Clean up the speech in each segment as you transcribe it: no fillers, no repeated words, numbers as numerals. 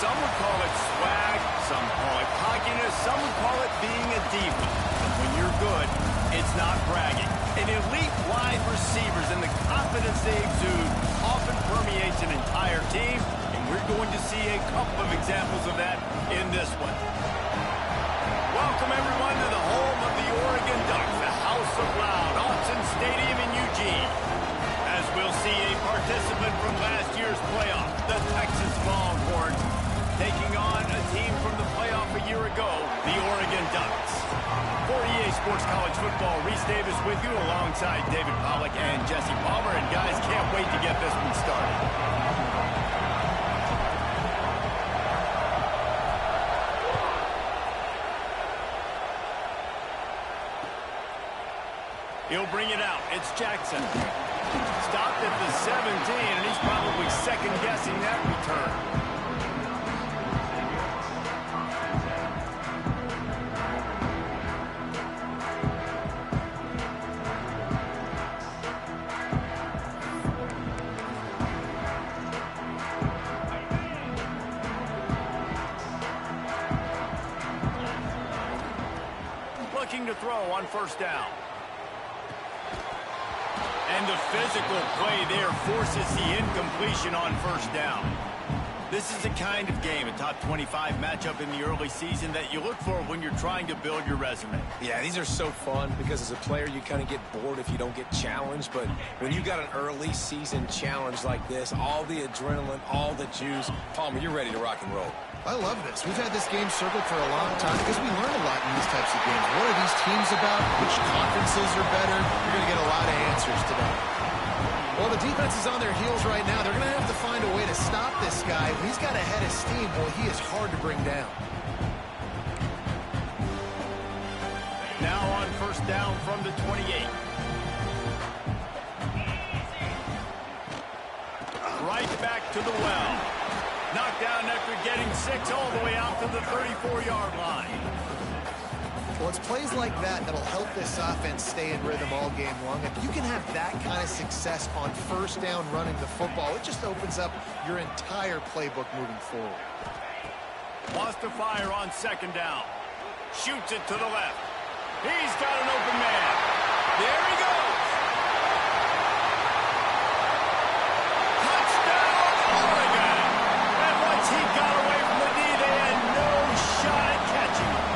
Some would call it swag, some call it cockiness, some would call it being a diva. But when you're good, it's not bragging. An elite wide receivers and the confidence they exude often permeates an entire team, and we're going to see a couple of examples of that in this one. Welcome, everyone, to the home of the Oregon Ducks, the House of Loud, Autzen Stadium in Eugene. As we'll see a participant from last year's playoff, the Texas Longhorns, taking on a team from the playoff a year ago, the Oregon Ducks. For EA Sports College Football, Reese Davis with you alongside David Pollack and Jesse Palmer. And guys, can't wait to get this one started. He'll bring it out. It's Jackson. Stopped at the 17, and he's probably second-guessing that return. Looking to throw on first down. And the physical play there forces the incompletion on first down. This is the kind of game, a top 25 matchup in the early season, that you look for when you're trying to build your resume. Yeah, these are so fun because as a player, you kind of get bored if you don't get challenged. But when you got an early season challenge like this, all the adrenaline, all the juice, Palmer, you're ready to rock and roll. I love this. We've had this game circled for a long time because we learn a lot in these types of games. What are these teams about? Which conferences are better? You're going to get a lot of answers today. Well, the defense is on their heels right now. They're going to have to find a way to stop this guy. He's got a head of steam. Boy, he is hard to bring down. Now on first down from the 28. Right back to the well. Knocked down after getting 6 all the way out to the 34-yard line. Well, it's plays like that that'll help this offense stay in rhythm all game long. If you can have that kind of success on first down running the football, it just opens up your entire playbook moving forward. Wants to fire on second down. Shoots it to the left. He's got an open man. There he goes. He got away from the knee. They had no shot at catching him.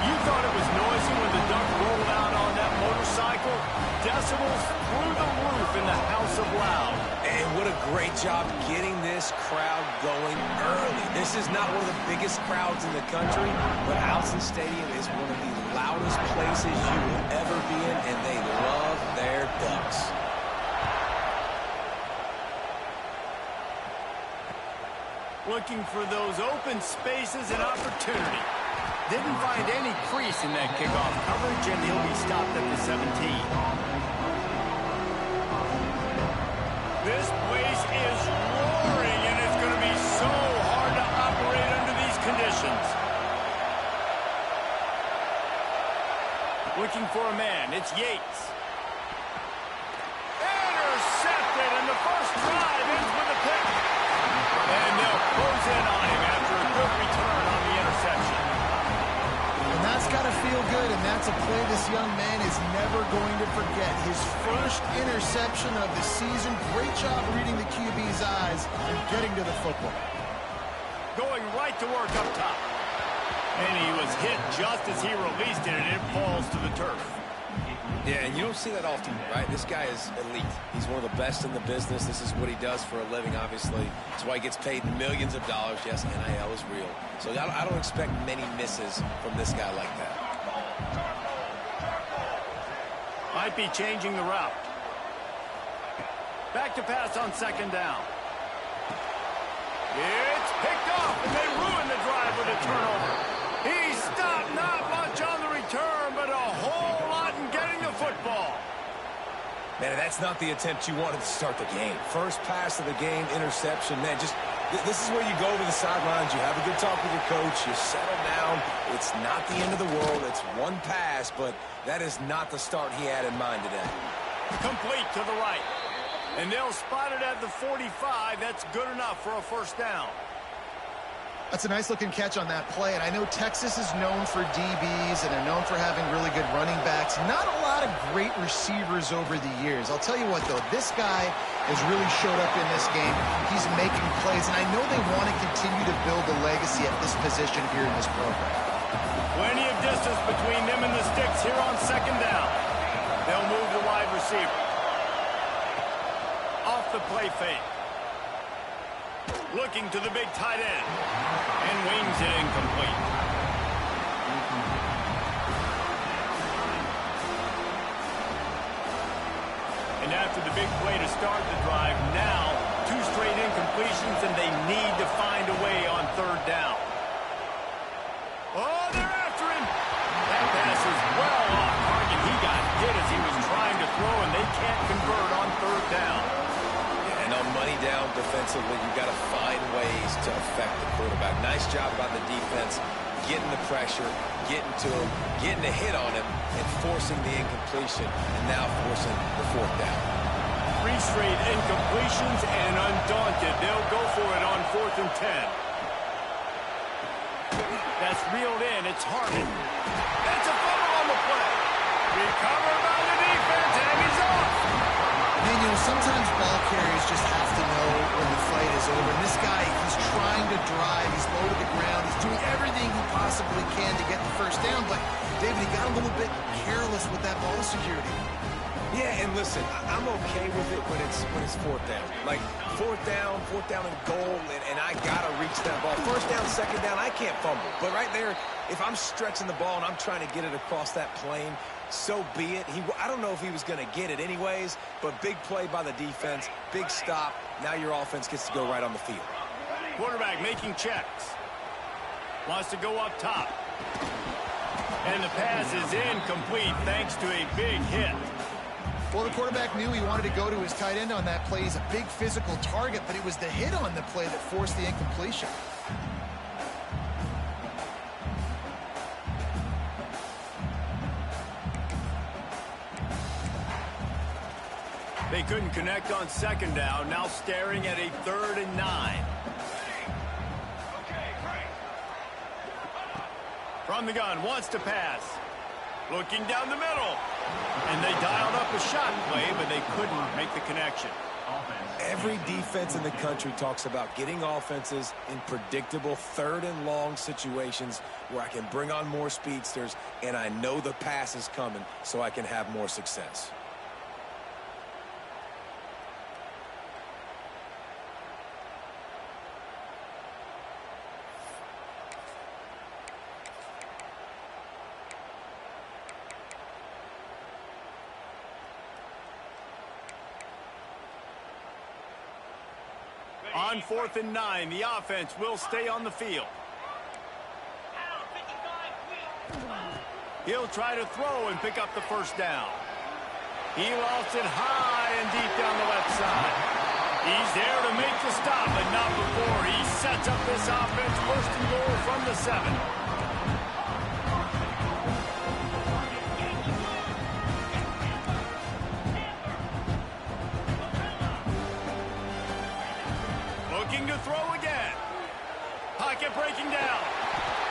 You thought it was noisy when the Duck rolled out on that motorcycle? Decibels through the roof in the House of Loud. And what a great job getting this crowd going early. This is not one of the biggest crowds in the country, but Autzen Stadium is one of the loudest places you will ever be in, and they love their Ducks. Looking for those open spaces and opportunity. Didn't find any crease in that kickoff coverage, and he'll be stopped at the 17. This place is roaring, and it's going to be so hard to operate under these conditions. Looking for a man. It's Yates. Intercepted, and the first drive ends with a pick. And they'll close in on him after a good return on the interception. And that's got to feel good, and that's a play this young man is never going to forget. His first interception of the season. Great job reading the QB's eyes and getting to the football. Going right to work up top. And he was hit just as he released it, and it falls to the turf. Yeah, and you don't see that often, right? This guy is elite. He's one of the best in the business. This is what he does for a living, obviously. That's why he gets paid millions of dollars. Yes, NIL is real. So I don't expect many misses from this guy like that. Might be changing the route. Back to pass on second down. It's picked off, and they ruin the drive with a turnover. He stopped, not much on the return, but a whole lot in getting the football. Man, that's not the attempt you wanted to start the game. First pass of the game, interception. Man, this is where you go to the sidelines. You have a good talk with your coach. You settle down. It's not the end of the world. It's one pass, but that is not the start he had in mind today. Complete to the right. And they'll spot it at the 45. That's good enough for a first down. That's a nice-looking catch on that play, and I know Texas is known for DBs, and they're known for having really good running backs. Not a lot of great receivers over the years. I'll tell you what, though, this guy has really showed up in this game. He's making plays, and I know they want to continue to build a legacy at this position here in this program. Plenty of distance between them and the sticks here on second down. They'll move the wide receiver. Off the play fake. Looking to the big tight end. And wings it incomplete. And after the big play to start the drive, now 2 straight incompletions, and they need to find a way on third down. Oh, they're after him. That pass is well off target. He got hit as he was trying to throw, and they can't convert on third down. And on money down defensively, you've got to find ways to affect the quarterback. Nice job by the defense, getting the pressure, getting to him, getting a hit on him, and forcing the incompletion, and now forcing the fourth down. 3 straight incompletions, and undaunted, they'll go for it on 4th and 10. That's reeled in. It's Harmon. That's a fumble on the play. Recovered by the defense, and he's off. And, you know, sometimes ball carriers just have to know when the fight is over. And this guy, he's trying to drive. He's low to the ground. He's doing everything he possibly can to get the first down. But, David, he got a little bit careless with that ball security. Yeah, and listen, I'm okay with it when it's 4th down. Like, 4th down and goal, and I got to reach that ball. 1st down, 2nd down, I can't fumble. But right there, if I'm stretching the ball and I'm trying to get it across that plane, so be it. I don't know if he was going to get it anyways, but big play by the defense, big stop. Now your offense gets to go right on the field. Quarterback making checks. Wants to go up top. And the pass is incomplete thanks to a big hit. Well, the quarterback knew he wanted to go to his tight end on that play. He's a big physical target, but it was the hit on the play that forced the incompletion. They couldn't connect on 2nd down, now staring at a 3rd and 9. From the gun, wants to pass. Looking down the middle. And they dialed up a shot play, but they couldn't make the connection. Every defense in the country talks about getting offenses in predictable 3rd and long situations where I can bring on more speedsters, and I know the pass is coming so I can have more success. On 4th and 9, the offense will stay on the field. He'll try to throw and pick up the first down. He lost it high and deep down the left side. He's there to make the stop, but not before he sets up this offense. 1st and goal from the 7. Looking to throw again. Pocket breaking down.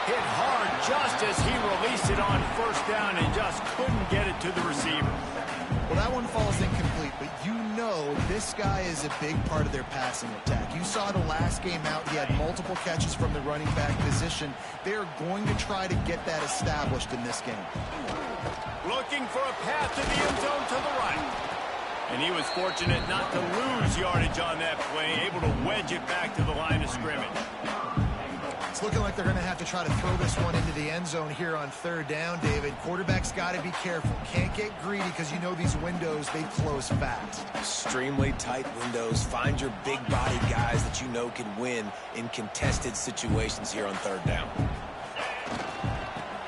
Hit hard just as he released it on 1st down and just couldn't get it to the receiver. Well, that one falls incomplete, but you know this guy is a big part of their passing attack. You saw the last game out, he had multiple catches from the running back position. They're going to try to get that established in this game. Looking for a path to the end zone to the right. And he was fortunate not to lose yardage on that play, able to wedge it back to the line of scrimmage. It's looking like they're going to have to try to throw this one into the end zone here on 3rd down, David. Quarterback's got to be careful. Can't get greedy because you know these windows, they close fast. Extremely tight windows. Find your big body guys that you know can win in contested situations here on 3rd down.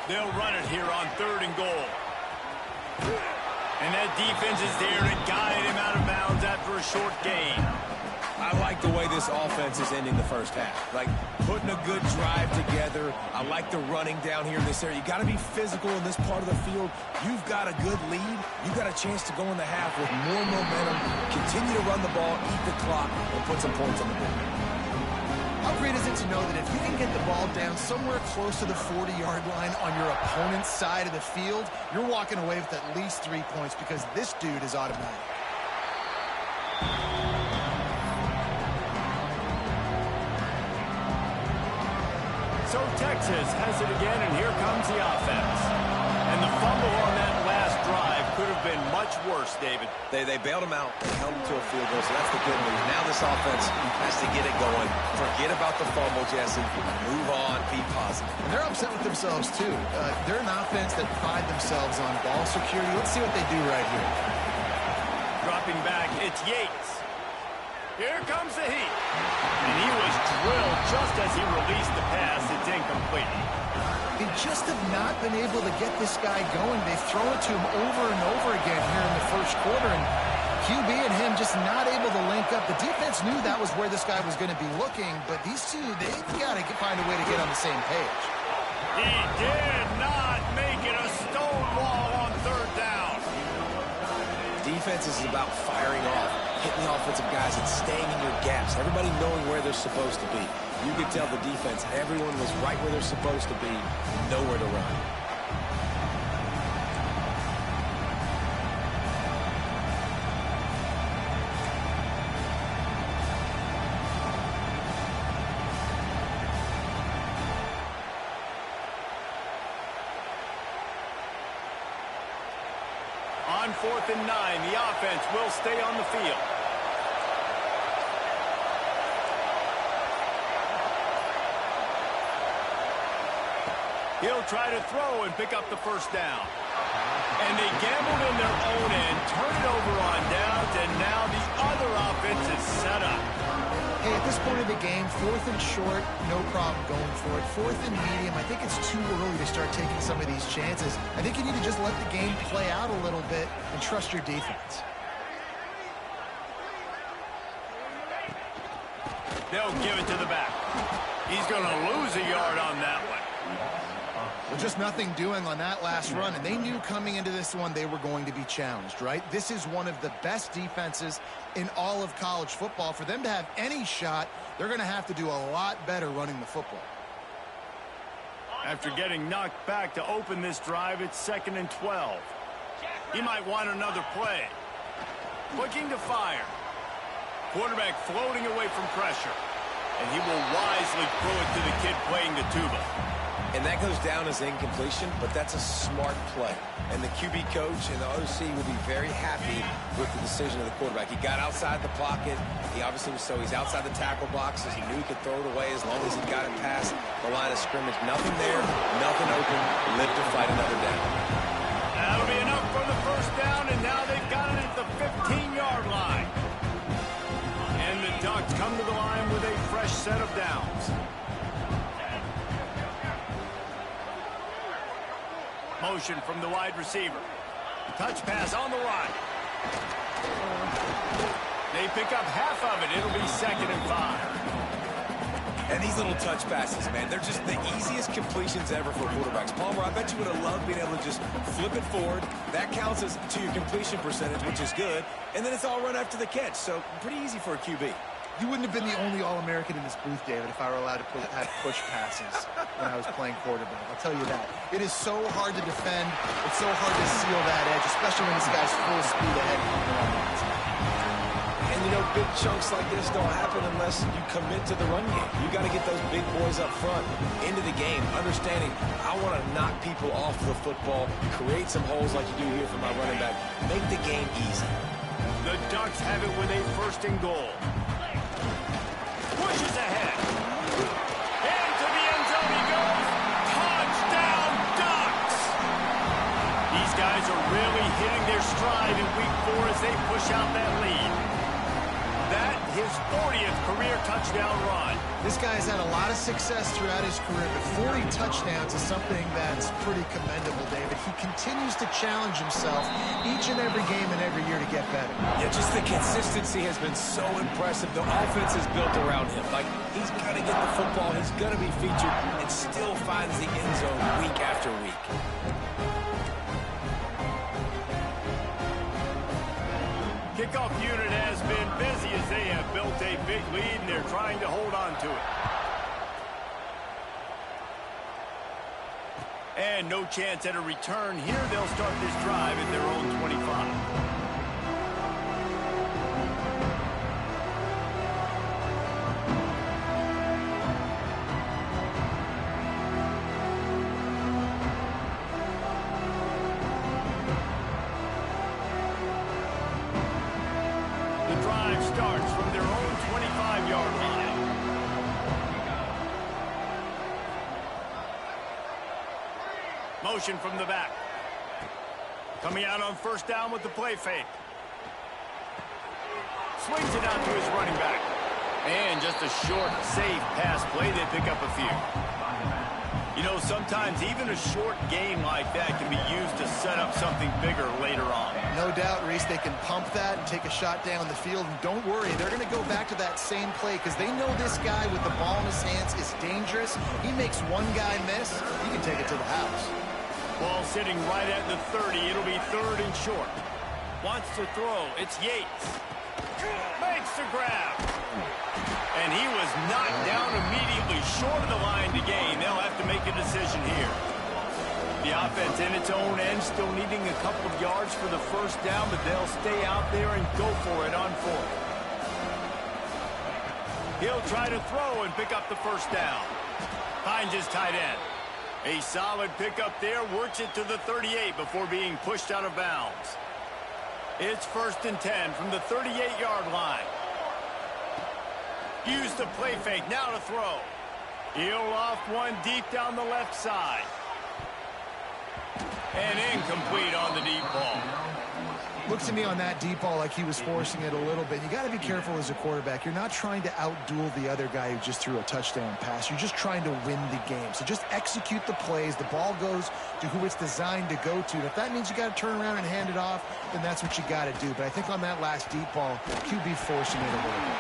They'll run it here on 3rd and goal. And that defense is there to guide him out of bounds after a short gain. I like the way this offense is ending the first half. Like, putting a good drive together. I like the running down here in this area. You got to be physical in this part of the field. You've got a good lead. You've got a chance to go in the half with more momentum, continue to run the ball, eat the clock, and put some points on the board. How great is it to know that if you can get the ball down somewhere close to the 40-yard line on your opponent's side of the field, you're walking away with at least 3 points because this dude is automatic. So Texas has it again, and here comes the offense. And the fumble on that last drive could have been much worse, David. They bailed him out. They held him to a field goal, so that's the good news. Now this offense has to get it going. Forget about the fumble, Jesse. Move on. Be positive. And they're upset with themselves, too. They're an offense that pride themselves on ball security. Let's see what they do right here. Dropping back, it's Yates. Here comes the heat. And he was drilled just as he released the pass. It's incomplete. They just have not been able to get this guy going. They've thrown it to him over and over again here in the first quarter, and QB and him just not able to link up. The defense knew that was where this guy was going to be looking, but these two, they've got to find a way to get on the same page. He did not make it a stone wall on third down. Defense is about firing off, hitting the offensive guys, and staying in your gaps. Everybody knowing where they're supposed to be. You could tell the defense, everyone was right where they're supposed to be, nowhere to run. On 4th and 9, the offense will stay on the field. He'll try to throw and pick up the first down. And they gambled in their own end, turn it over on downs, and now the other offense is set up. Hey, at this point of the game, 4th and short, no problem going for it. 4th and medium, I think it's too early to start taking some of these chances. I think you need to just let the game play out a little bit and trust your defense. They'll give it to the back. He's going to lose a yard on that one. Well, just nothing doing on that last run, and they knew coming into this one they were going to be challenged, right? This is one of the best defenses in all of college football. For them to have any shot, they're going to have to do a lot better running the football. After getting knocked back to open this drive, it's 2nd and 12. He might want another play. Looking to fire. Quarterback floating away from pressure. And he will wisely throw it to the kid playing the tuba. And that goes down as incompletion, but that's a smart play. And the QB coach and the OC will be very happy with the decision of the quarterback. He got outside the pocket. He obviously was he's outside the tackle boxes. He knew he could throw it away as long as he got it past the line of scrimmage. Nothing there, nothing open. Live to fight another down. That'll be enough for the first down, and now they've got it at the 15-yard line. And the Ducks come to the line with a fresh set of downs. Motion from the wide receiver. Touch pass on the right. They pick up half of it. It'll be 2nd and 5. And these little touch passes, man, they're just the easiest completions ever for quarterbacks. Palmer, I bet you would have loved being able to just flip it forward. That counts as to your completion percentage, which is good. And then it's all run after the catch. So pretty easy for a QB. You wouldn't have been the only All-American in this booth, David, if I were allowed to have push passes when I was playing quarterback. I'll tell you that. It is so hard to defend. It's so hard to seal that edge, especially when this guy's full speed ahead coming around the outside. And, you know, big chunks like this don't happen unless you commit to the run game. You got to get those big boys up front into the game, understanding I want to knock people off the football, create some holes like you do here for my running back, make the game easy. The Ducks have it with a 1st and goal. Pushes ahead. Into the end zone he goes. Touchdown, Ducks! These guys are really hitting their stride in week 4 as they push out that lead. That his 40th career touchdown run. This guy's had a lot of success throughout his career, but 40 touchdowns is something that's pretty commendable, David. He continues to challenge himself each and every game and every year to get better. Yeah, just the consistency has been so impressive. The offense is built around him. Like, he's going to get the football, he's going to be featured, and still finds the end zone week after week. Kickoff unit has been busy as they have built a big lead, and they're trying to hold on to it. And no chance at a return here. They'll start this drive at their own 25. Starts from their own 25-yard line. Motion from the back. Coming out on first down with the play fake. Swings it out to his running back. And just a short, safe pass play. They pick up a few. You know, sometimes even a short game like that can be used to set up something bigger later on. No doubt, Reese, they can pump that and take a shot down the field. And don't worry, they're going to go back to that same play because they know this guy with the ball in his hands is dangerous. He makes one guy miss, he can take it to the house. Ball sitting right at the 30. It'll be third and short. Wants to throw. It's Yates. Makes the grab. And he was knocked down immediately short of the line to gain. They'll have to make a decision here. The offense in its own end, still needing a couple of yards for the first down, but they'll stay out there and go for it on fourth. He'll try to throw and pick up the first down. Finds his tight end. A solid pickup there, works it to the 38 before being pushed out of bounds. It's first and 10 from the 38-yard line. Use the play fake, now to throw. He'll loft one deep down the left side. And incomplete on the deep ball. Looks to me on that deep ball like he was forcing it a little bit. You got to be careful as a quarterback. You're not trying to outduel the other guy who just threw a touchdown pass. You're just trying to win the game. So just execute the plays. The ball goes to who it's designed to go to. And if that means you got to turn around and hand it off, then that's what you got to do. But I think on that last deep ball, QB forcing it a little bit.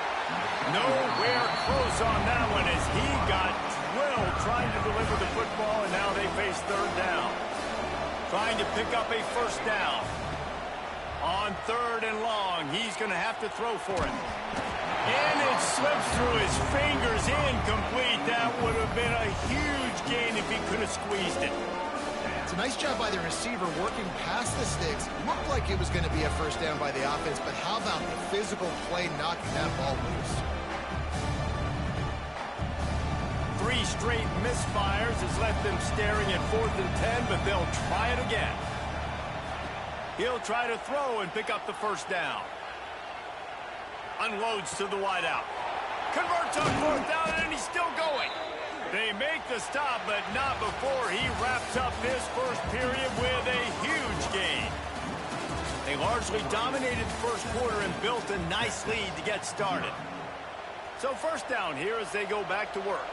Nowhere close on that one as he got drilled trying to deliver the football, and now they face third down. Trying to pick up a first down. On third and long, he's going to have to throw for it. And it slips through his fingers, incomplete. That would have been a huge gain if he could have squeezed it. It's a nice job by the receiver working past the sticks. Looked like it was going to be a first down by the offense, but how about the physical play knocking that ball loose? 3 straight misfires has left them staring at 4th and 10, but they'll try it again. He'll try to throw and pick up the first down. Unloads to the wideout. Converts on 4th down, and he's still going. They make the stop, but not before he wraps up this first period with a huge gain. They largely dominated the first quarter and built a nice lead to get started. So first down here as they go back to work.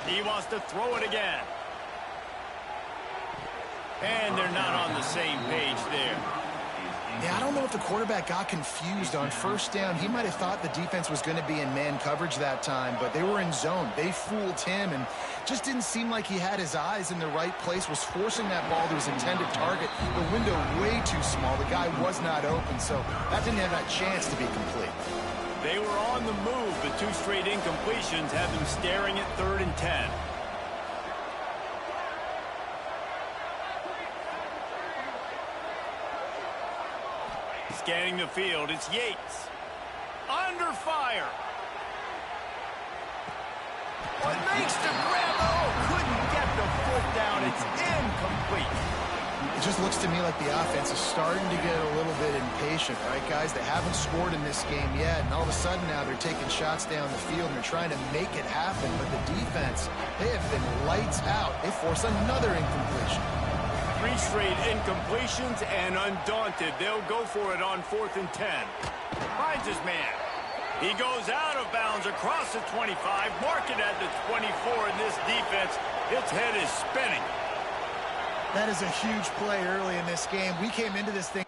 He wants to throw it again. And they're not on the same page there. Yeah, I don't know if the quarterback got confused on first down. He might have thought the defense was going to be in man coverage that time, but they were in zone. They fooled him and just didn't seem like he had his eyes in the right place, was forcing that ball to his intended target. The window way too small. The guy was not open, so that didn't have that chance to be complete. They were on the move. The 2 straight incompletions have them staring at 3rd and 10. Scanning the field, it's Yates. Under fire. What makes the grab? Oh, couldn't get the foot down. It's incomplete. It just looks to me like the offense is starting to get a little bit impatient, right, guys? They haven't scored in this game yet, and all of a sudden now they're taking shots down the field and they're trying to make it happen. But the defense, they have been lights out. They force another incompletion. 3 straight incompletions, and undaunted, they'll go for it on 4th and 10. Finds his man. He goes out of bounds across the 25, mark it at the 24, and this defense, its head is spinning. That is a huge play early in this game. We came into this thing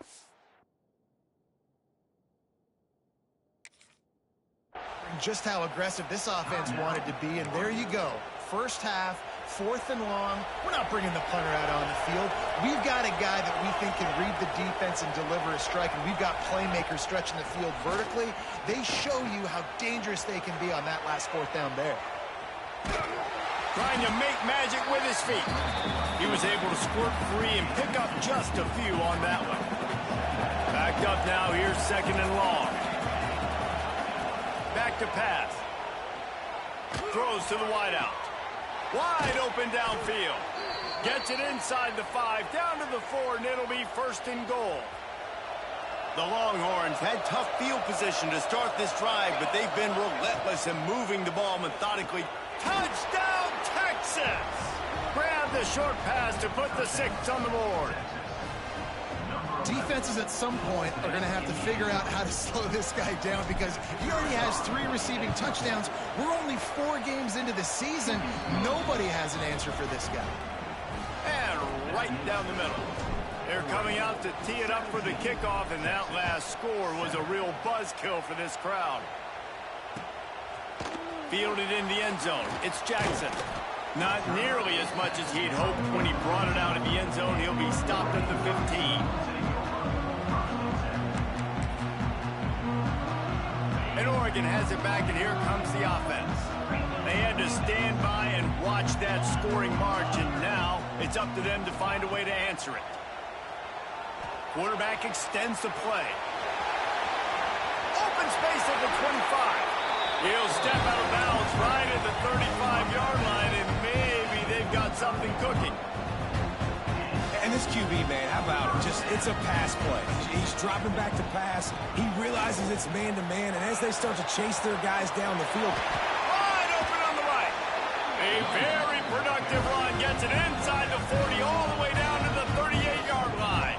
just how aggressive this offense wanted to be, and there you go. First half, 4th and long. We're not bringing the punter out on the field. We've got a guy that we think can read the defense and deliver a strike, and we've got playmakers stretching the field vertically. They show you how dangerous they can be on that last 4th down there. trying to make magic with his feet. He was able to squirt free and pick up just a few on that one. Backed up now, here's second and long. Back to pass. Throws to the wideout. Wide open downfield. Gets it inside the 5, down to the 4, and it'll be first and goal. The Longhorns had tough field position to start this drive, but they've been relentless in moving the ball methodically. Touchdown, Texas! Grab the short pass to put the 6 on the board. Defenses at some point are going to have to figure out how to slow this guy down because he already has 3 receiving touchdowns. We're only 4 games into the season. Nobody has an answer for this guy. And right down the middle. They're coming out to tee it up for the kickoff, and that last score was a real buzzkill for this crowd. Fielded in the end zone. It's Jackson. Not nearly as much as he'd hoped when he brought it out of the end zone. He'll be stopped at the 15. And Oregon has it back, and here comes the offense. They had to stand by and watch that scoring march, and now it's up to them to find a way to answer it. Quarterback extends the play. Open space at the 25. He'll step out of bounds right at the 35-yard line, and maybe they've got something cooking. And this QB, man, how about it? It's a pass play. He's dropping back to pass. He realizes it's man-to-man, and as they start to chase their guys down the field. Wide open on the right. A very productive run gets it inside the 40 all the way down to the 38-yard line.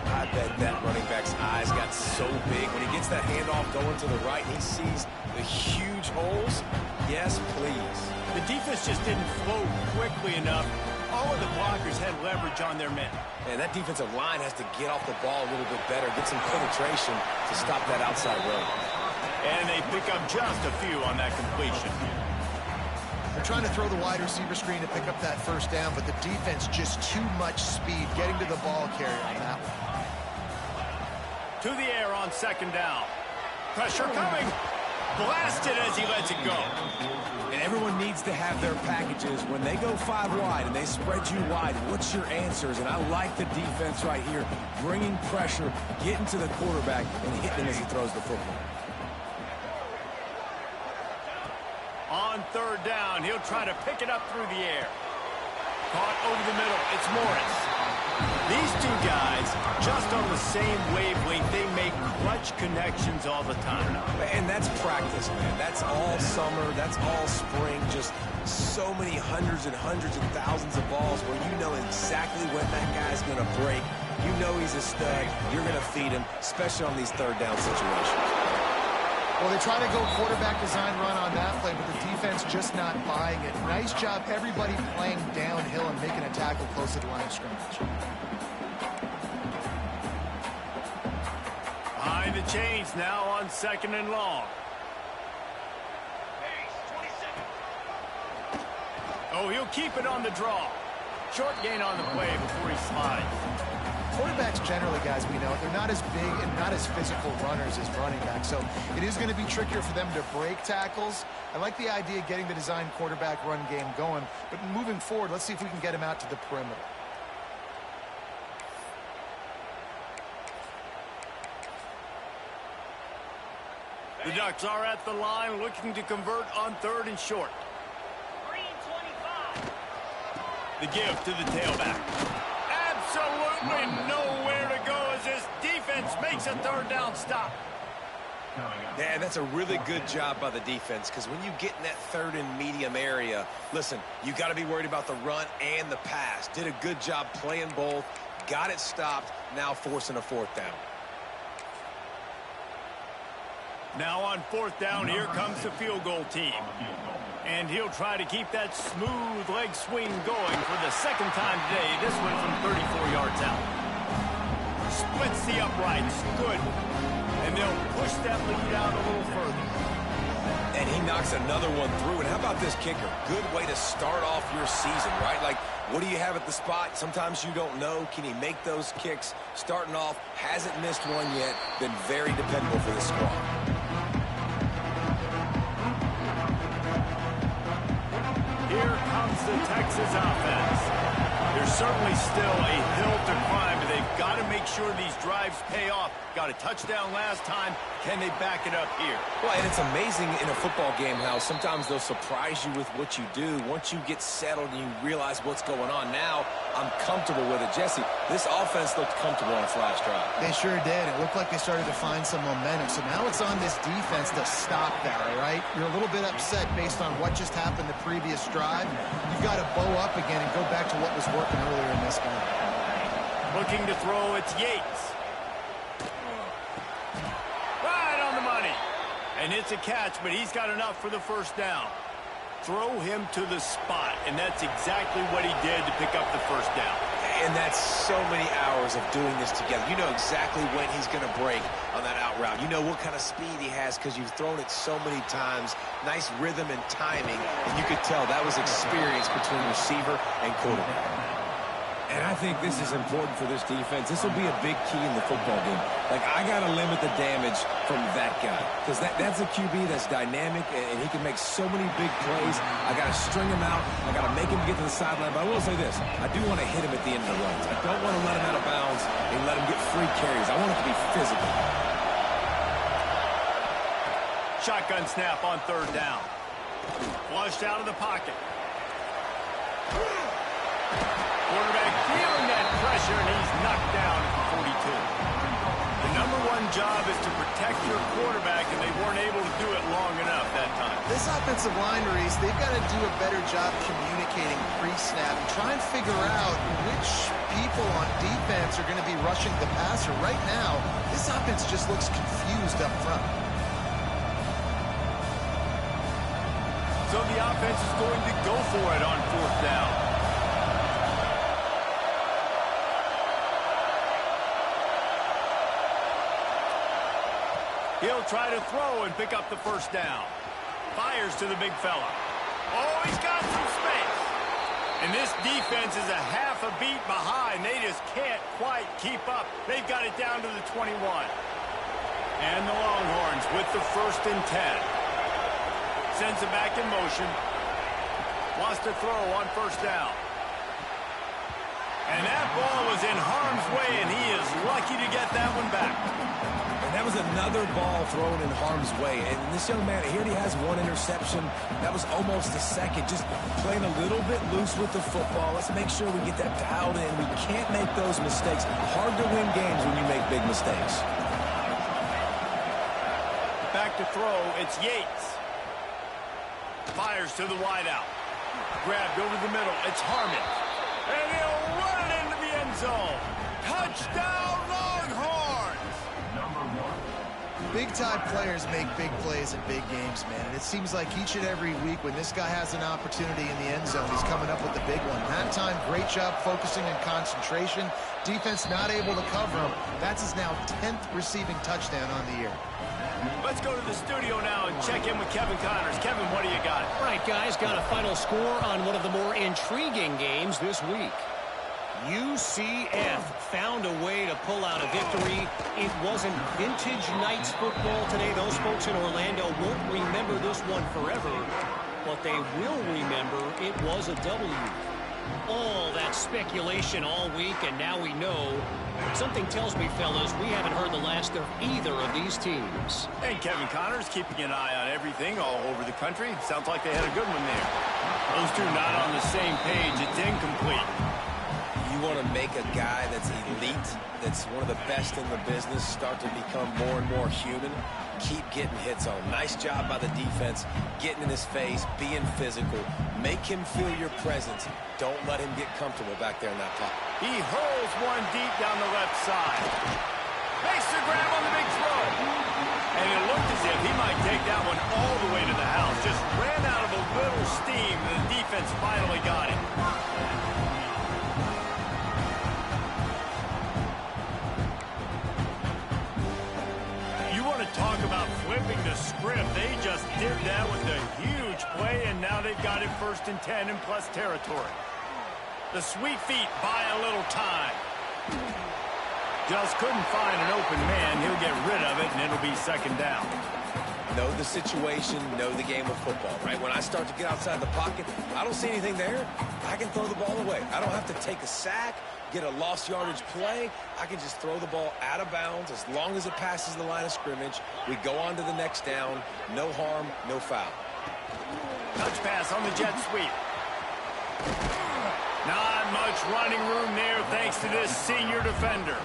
I bet that running back's eyes got so big when he gets that handoff going to the right and he sees the huge holes. Yes, please. The defense just didn't flow quickly enough. All of the blockers had leverage on their men. And that defensive line has to get off the ball a little bit better, get some penetration to stop that outside run. And they pick up just a few on that completion. They're trying to throw the wide receiver screen to pick up that first down, but the defense just too much speed getting to the ball carrier on that one. To the air on second down. Pressure coming. Blasted as he lets it go. And everyone needs to have their packages. When they go 5 wide and they spread you wide, what's your answers? And I like the defense right here, bringing pressure, getting to the quarterback, and hitting him as he throws the football. On third down, he'll try to pick it up through the air. Caught over the middle. It's Morris. These two guys, just on the same wavelength, they make clutch connections all the time. And that's practice, man. That's all summer. That's all spring. Just so many hundreds and thousands of balls where you know exactly when that guy's going to break. You know he's a stud. You're going to feed him, especially on these third down situations. Well, they try to go quarterback design run on that play, but the defense just not buying it. Nice job, everybody playing downhill and making a tackle close to the line of scrimmage. Behind the chains now on second and long. Oh, he'll keep it on the draw. Short gain on the play before he slides. Quarterbacks generally, guys, we know, they're not as big and not as physical runners as running backs, so it is going to be trickier for them to break tackles. I like the idea of getting the design quarterback run game going, but moving forward, let's see if we can get him out to the perimeter. The Ducks are at the line looking to convert on third and short. The give to the tailback. Absolutely nowhere to go as this defense makes a third down stop. Yeah, that's a really good job by the defense because when you get in that third and medium area, listen, you got to be worried about the run and the pass. Did a good job playing both, got it stopped, now forcing a fourth down. Now on fourth down, here comes the field goal team. And he'll try to keep that smooth leg swing going for the second time today. This one from 34 yards out. Splits the uprights. Good. And they'll push that lead out a little further. And he knocks another one through. And how about this kicker? Good way to start off your season, right? Like, what do you have at the spot? Sometimes you don't know. Can he make those kicks? Starting off, hasn't missed one yet. Been very dependable for the squad. the Texas offense. There's certainly still a hill to climb, but they've got to make sure these drives pay off. Got a touchdown last time. Can they back it up here? Well, and it's amazing in a football game how sometimes they'll surprise you with what you do. Once you get settled and you realize what's going on, now I'm comfortable with it. Jesse, this offense looked comfortable on a flash drive. They sure did. It looked like they started to find some momentum. So now it's on this defense to stop that, all right? You're a little bit upset based on what just happened the previous drive. You've got to bow up again and go back to what was working earlier in this game. Looking to throw, it's Yates. Right on the money. And it's a catch, but he's got enough for the first down. Throw him to the spot, and that's exactly what he did to pick up the first down. And that's so many hours of doing this together. You know exactly when he's going to break on that out route. You know what kind of speed he has because you've thrown it so many times. Nice rhythm and timing, and you could tell that was experience between receiver and quarterback. And I think this is important for this defense. This will be a big key in the football game. Like, I got to limit the damage from that guy because that's a QB that's dynamic, and he can make so many big plays. I got to string him out. I got to make him get to the sideline. But I will say this. I do want to hit him at the end of the runs. I don't want to let him out of bounds and let him get free carries. I want it to be physical. Shotgun snap on third down. Flushed out of the pocket. Quarterback feeling that pressure, and he's knocked down at the 42. The #1 job is to protect your quarterback, and they weren't able to do it long enough that time. This offensive line, Reese, they've got to do a better job communicating pre-snap and try and figure out which people on defense are going to be rushing the passer. Right now, this offense just looks confused up front. So the offense is going to go for it on fourth down. He'll try to throw and pick up the first down. Fires to the big fella. Oh, he's got some space. And this defense is a half a beat behind. They just can't quite keep up. They've got it down to the 21. And the Longhorns with the 1st and 10. Sends it back in motion. Wants to throw on first down. And that ball was in harm's way, and he is lucky to get that one back. And that was another ball thrown in harm's way. And this young man, he already has 1 interception. That was almost a second. Just playing a little bit loose with the football. Let's make sure we get that dialed in. We can't make those mistakes. Hard to win games when you make big mistakes. Back to throw, it's Yates. Fires to the wideout. Grabbed over the middle, it's Harmon. And he'll run it into the end zone. Touchdown, Longhorns! Big-time players make big plays in big games, man. And it seems like each and every week when this guy has an opportunity in the end zone, he's coming up with the big one. That time, great job focusing and concentration. Defense not able to cover him. That's his now 10th receiving touchdown on the year. Let's go to the studio now and check in with Kevin Connors. Kevin, what do you got? All right, guys, got a final score on one of the more intriguing games this week. UCF found a way to pull out a victory. It wasn't vintage Knights football today. Those folks in Orlando won't remember this one forever, but they will remember it was a W. All that speculation all week, and now we know. Something tells me, fellas, we haven't heard the last of either of these teams. And Kevin Connors keeping an eye on everything all over the country. Sounds like they had a good one there. Those two not on the same page. It's incomplete. You want to make a guy that's elite, that's one of the best in the business, start to become more and more human. Keep getting hits on him. Nice job by the defense, getting in his face, being physical. Make him feel your presence. Don't let him get comfortable back there in that pocket. He hurls one deep down the left side. Makes the grab on the big throw. And it looked as if he might take that one all the way to the house. Just ran out of a little steam, and the defense finally got him. Talk about flipping the script. They just did that with a huge play, and now they've got it 1st and 10 in plus territory. The sweet feet buy a little time. Just couldn't find an open man. He'll get rid of it, and it'll be 2nd down. know the situation, know the game of football, right? When I start to get outside the pocket, I don't see anything there, I can throw the ball away. I don't have to take a sack, get a lost yardage play. I can just throw the ball out of bounds as long as it passes the line of scrimmage. We go on to the next down. No harm, no foul. Touch pass on the jet sweep. Not much running room there thanks to this senior defender.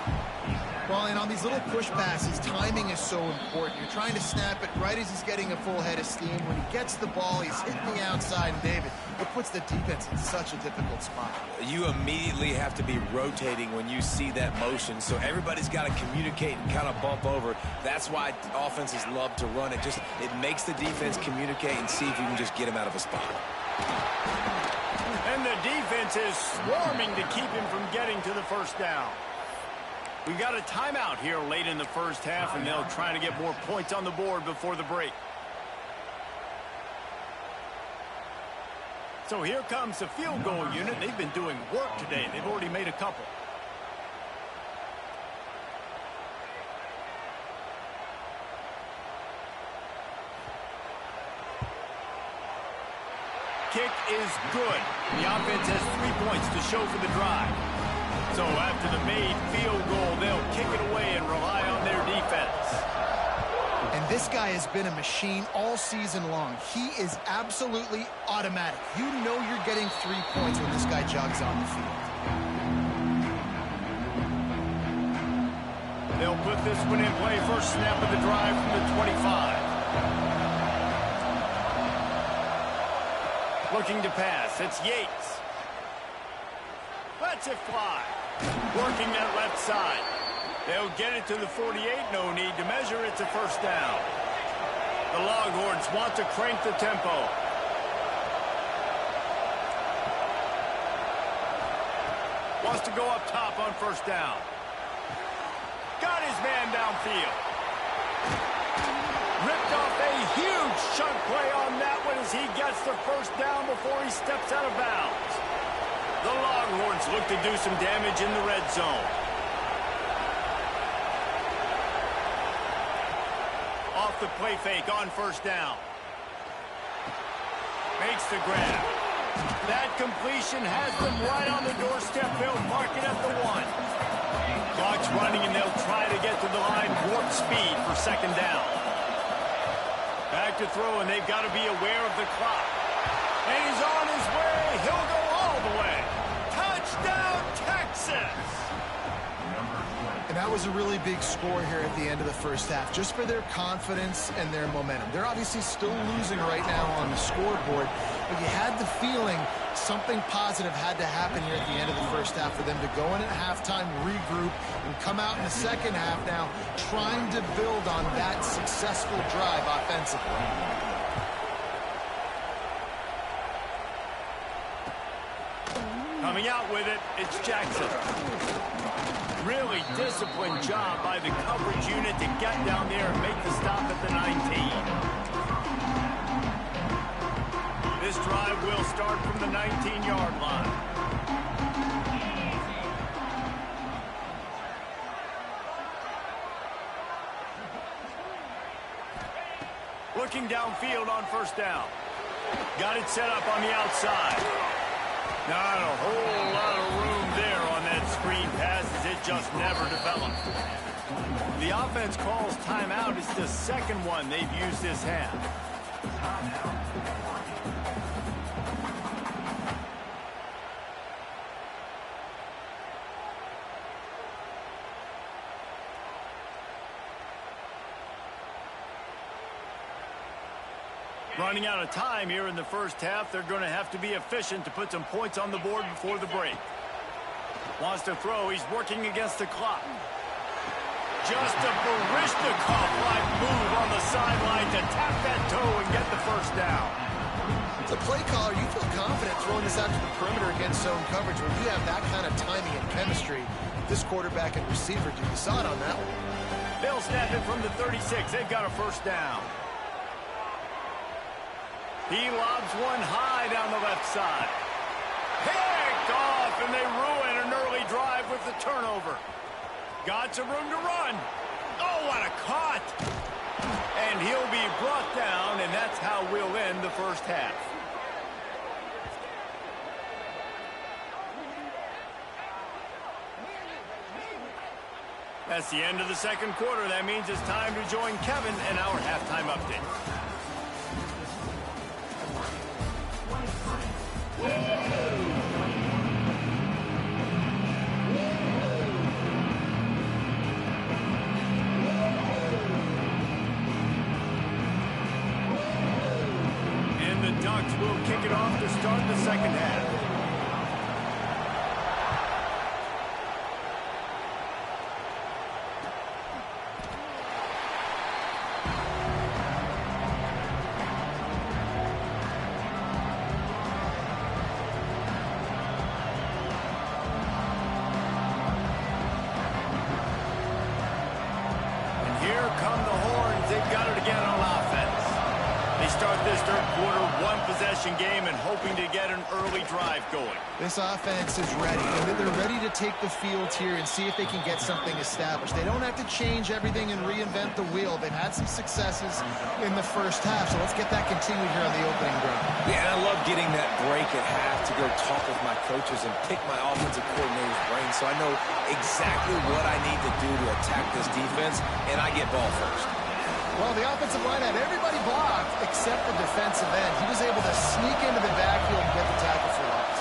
Well, and on these little push passes, timing is so important. You're trying to snap it right as he's getting a full head of steam. When he gets the ball, he's hitting the outside, and David, it puts the defense in such a difficult spot. You immediately have to be rotating when you see that motion, so everybody's got to communicate and kind of bump over. That's why offenses love to run it. It makes the defense communicate and see if you can just get him out of a spot. And the defense is swarming to keep him from getting to the first down. We've got a timeout here late in the first half, and they'll try to get more points on the board before the break. So here comes the field goal unit. They've been doing work today. They've already made a couple. Kick is good. The offense has 3 points to show for the drive. So after the made field goal, they'll kick it away and rely on their defense. And this guy has been a machine all season long. He is absolutely automatic. You know you're getting 3 points when this guy jogs on the field. They'll put this one in play. First snap of the drive from the 25. Looking to pass. It's Yates. Lets it fly. Working that left side. They'll get it to the 48. No need to measure. It's a first down. The Longhorns want to crank the tempo. Wants to go up top on first down. Got his man downfield. Ripped off a huge chunk play on that one as he gets the first down before he steps out of bounds. The Longhorns look to do some damage in the red zone. Off the play fake on first down. Makes the grab. That completion has them right on the doorstep. They'll mark it at the 1. Clock's running, and they'll try to get to the line warp speed for second down. Back to throw, and they've got to be aware of the clock. And he's on his way. He'll go all the way. Touchdown, Texas! And that was a really big score here at the end of the first half, just for their confidence and their momentum. They're obviously still losing right now on the scoreboard, but you had the feeling something positive had to happen here at the end of the first half for them to go in at halftime, regroup, and come out in the second half now trying to build on that successful drive offensively. Coming out with it, it's Jackson. Really disciplined job by the coverage unit to get down there and make the stop at the 19. This drive will start from the 19-yard line. Looking downfield on first down. Got it set up on the outside. Not a whole lot of room there on that screen pass as it just never developed. The offense calls timeout. It's the second one they've used this half. Running out of time here in the first half. They're going to have to be efficient to put some points on the board before the break. Wants to throw. He's working against the clock. Just a Baryshnikov-like move on the sideline to tap that toe and get the first down. As a play caller, you feel confident throwing this out to the perimeter against zone coverage when you have that kind of timing and chemistry. This quarterback and receiver do. You saw it on that one. They'll snap it from the 36. They've got a first down. He lobs one high down the left side. Picked off, and they ruin an early drive with the turnover. Got some room to run. Oh, what a cut. And he'll be brought down, and that's how we'll end the first half. That's the end of the second quarter. That means it's time to join Kevin in our halftime update. And the Ducks will kick it off to start the second half. Come the horns. They've got it again on offense. They start this third quarter one-possession game and hoping to get an early drive going. This offense is ready. They're ready to take the field here and see if they can get something established. They don't have to change everything and reinvent the wheel. They've had some successes in the first half, so let's get that continued here on the opening drive. Yeah, and I love getting that break at half to go talk with my coaches and pick my offensive coordinator's brain so I know exactly what I need to do to attack this defense, and I get ball first. Well, the offensive line had everybody blocked except the defensive end. He was able to sneak into the backfield and get the tackle for loss.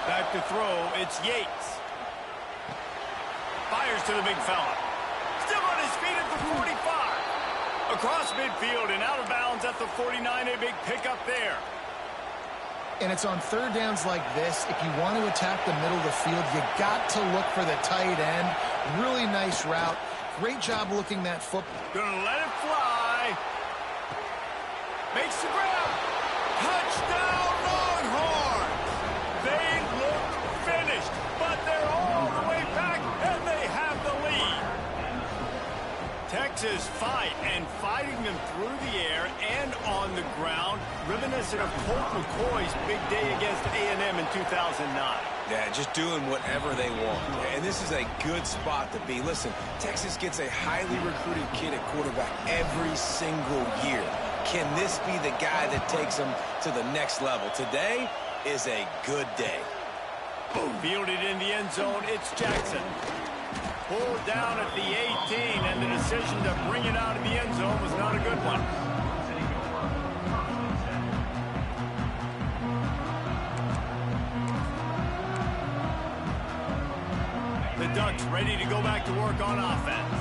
Back to throw, it's Yates. Fires to the big fella. Still on his feet at the 45. Across midfield and out of bounds at the 49, a big pickup there. And it's on third downs like this. If you want to attack the middle of the field, you got to look for the tight end. Really nice route. Great job looking that football. Gonna let it fly. Makes the grab. Touchdown, Longhorns. They look finished, but they're all the way back, and they have the lead. Texas fighting them through the air and on the ground, reminiscent of Colt McCoy's big day against A&M in 2009. Yeah, just doing whatever they want. And this is a good spot to be. Listen, Texas gets a highly recruited kid at quarterback every single year. Can this be the guy that takes them to the next level? Today is a good day. Fielded in the end zone, it's Jackson. Pulled down at the 18, and the decision to bring it out of the end zone was not a good one. The Ducks ready to go back to work on offense.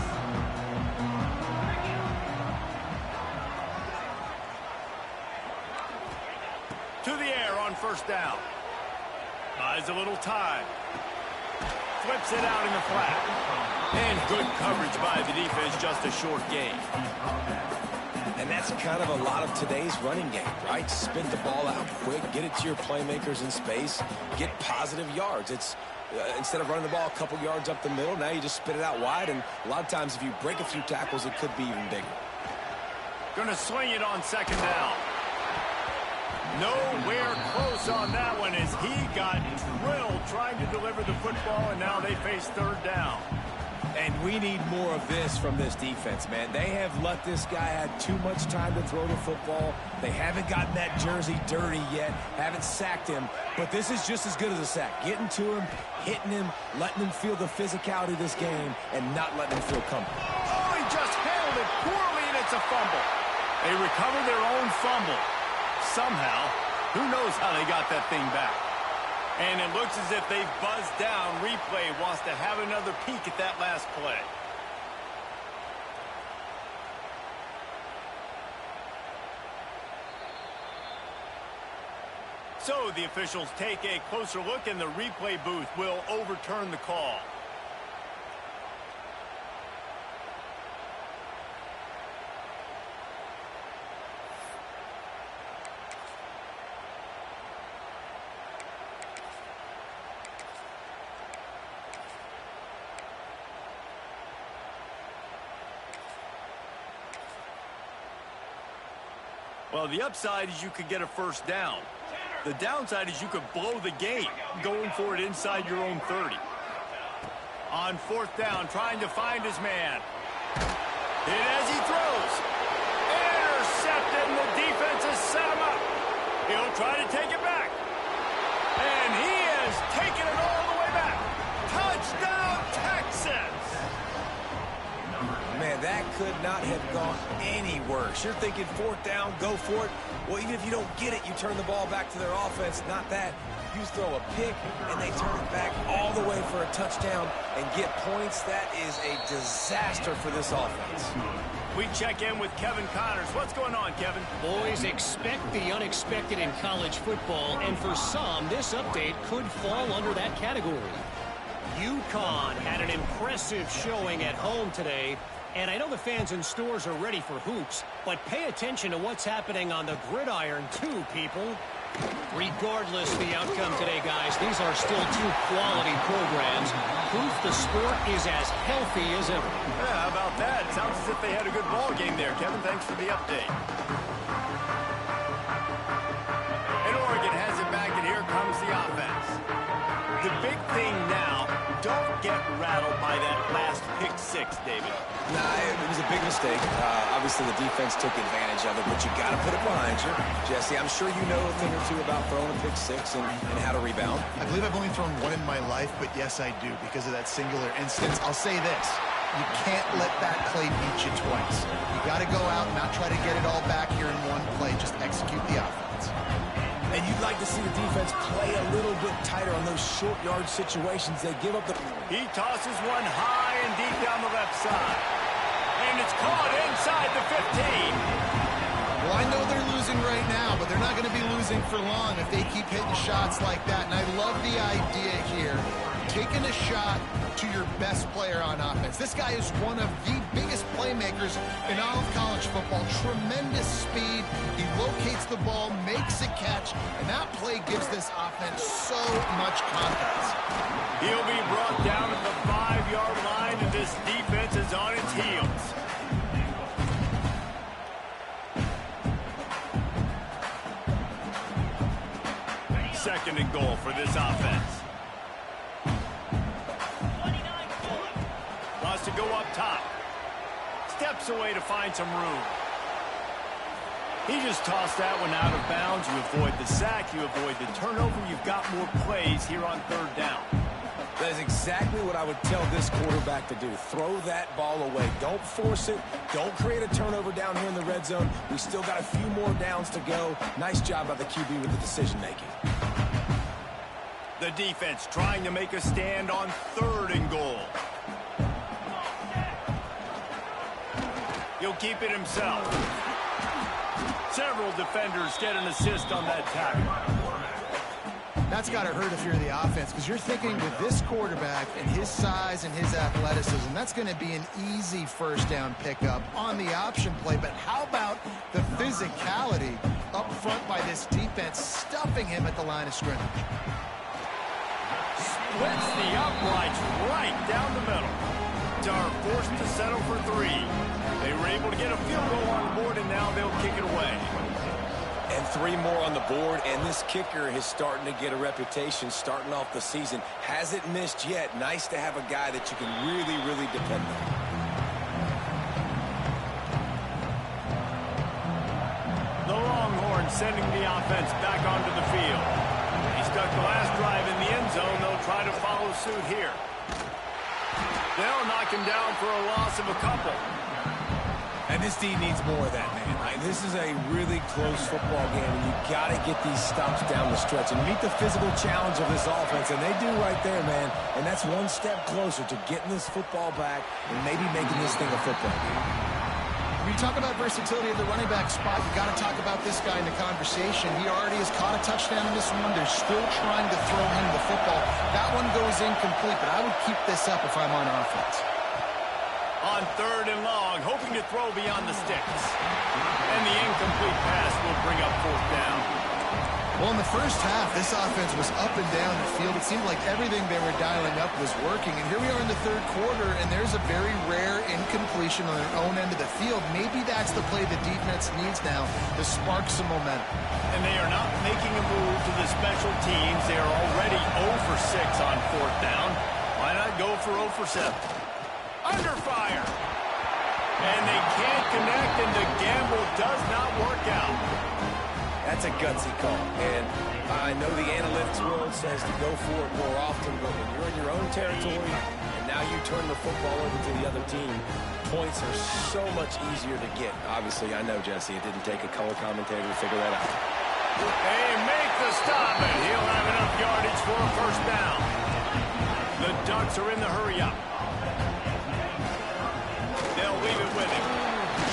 To the air on first down. Buys a little time. Flips it out in the flat. And good coverage by the defense, just a short gain. And that's kind of a lot of today's running game, right? Spit the ball out quick, get it to your playmakers in space, get positive yards. It's instead of running the ball a couple yards up the middle, now you just spit it out wide, and a lot of times if you break a few tackles, it could be even bigger. Gonna swing it on second down. Nowhere close on that one as he got drilled trying to deliver the football, and now they face third down. And we need more of this from this defense, man. They have let this guy have too much time to throw the football. They haven't gotten that jersey dirty yet, haven't sacked him, but this is just as good as a sack. Getting to him, hitting him, letting him feel the physicality of this game, and not letting him feel comfortable. Oh, he just handled it poorly, and it's a fumble. They recover their own fumble. Somehow, who knows how they got that thing back. And it looks as if they've buzzed down. Replay wants to have another peek at that last play. So the officials take a closer look, and the replay booth will overturn the call. Well, the upside is you could get a first down. The downside is you could blow the game going for it inside your own 30. On fourth down, trying to find his man. Hit as he throws. try to take it back. And he has taken it all the way back. Touchdown, Texans! Man, that could not have gone any worse. You're thinking fourth down, go for it. Well, even if you don't get it, you turn the ball back to their offense. Not that. You throw a pick, and they turn it back all the way for a touchdown and get points. That is a disaster for this offense. We check in with Kevin Connors. What's going on, Kevin? Boys, expect the unexpected in college football, and for some, this update could fall under that category. UConn had an impressive showing at home today, and I know the fans in stores are ready for hoops, but pay attention to what's happening on the gridiron too, people. Regardless the outcome today, guys, these are still two quality programs. Proof the sport is as healthy as ever. Yeah, how about that? Sounds as if they had a good ball game there, Kevin. Thanks for the update. And Oregon has it back, and here comes the offense. The big thing now, don't get rattled by that last pick six, David. Nah, it was a big mistake. Obviously, the defense took advantage of it, but you got to put it behind you. Jesse, I'm sure you know a thing or two about throwing a pick six and how to rebound. I believe I've only thrown one in my life, but yes, I do, because of that singular instance. I'll say this. You can't let that play beat you twice. You got to go out and not try to get it all back here in one play. Just execute the offense. And you'd like to see the defense play a little bit tighter on those short yard situations. They give up the... He tosses one high and deep down the left side. And it's caught inside the 15. Well, I know they're losing right now, but they're not going to be losing for long if they keep hitting shots like that. And I love the idea here, taking a shot to your best player on offense. This guy is one of the biggest playmakers in all of college football. Tremendous speed. He locates the ball, makes a catch, and that play gives this offense so much confidence. He'll be brought down at the 5-yard line, and this defense is on its heels. Second and goal for this offense. Wants to go up top. Steps away to find some room. He just tossed that one out of bounds. You avoid the sack. You avoid the turnover. You've got more plays here on third down. That is exactly what I would tell this quarterback to do. Throw that ball away. Don't force it. Don't create a turnover down here in the red zone. We still got a few more downs to go. Nice job by the QB with the decision-making. The defense trying to make a stand on third and goal. He'll keep it himself. Several defenders get an assist on that tackle. That's got to hurt if you're the offense, because you're thinking with this quarterback and his size and his athleticism, that's going to be an easy first down pickup on the option play. But how about the physicality up front by this defense, stuffing him at the line of scrimmage? Splits the uprights right down the middle. Are forced to settle for 3. They were able to get a field goal on the board, and now they'll kick it away. And 3 more on the board, and this kicker is starting to get a reputation starting off the season. Hasn't missed yet. Nice to have a guy that you can really, really depend on. The Longhorns sending the offense back onto the field. He stuck the last drive in the end zone. They'll try to follow suit here. They'll knock him down for a loss of a couple. And this D needs more of that, man. This is a really close football game, and you got to get these stops down the stretch and meet the physical challenge of this offense, and they do right there, man. And that's one step closer to getting this football back and maybe making this thing a football game. When you talk about versatility at the running back spot, you got to talk about this guy in the conversation. He already has caught a touchdown in this one. They're still trying to throw him the football. That one goes incomplete, but I would keep this up if I'm on offense. On third and long, hoping to throw beyond the sticks. And the incomplete pass will bring up fourth down. Well, in the first half, this offense was up and down the field. It seemed like everything they were dialing up was working. And here we are in the third quarter, and there's a very rare incompletion on their own end of the field. Maybe that's the play the defense needs now to spark some momentum. And they are not making a move to the special teams. They are already 0 for 6 on fourth down. Why not go for 0 for 7? Under fire. And they can't connect, and the gamble does not work out. That's a gutsy call. And I know the analytics world says to go for it more often, but when you're in your own territory and now you turn the football over to the other team, points are so much easier to get. Obviously, I know, Jesse, it didn't take a color commentator to figure that out. They make the stop, and he'll have enough yardage for a first down. The Ducks are in the hurry-up. They'll leave it with him.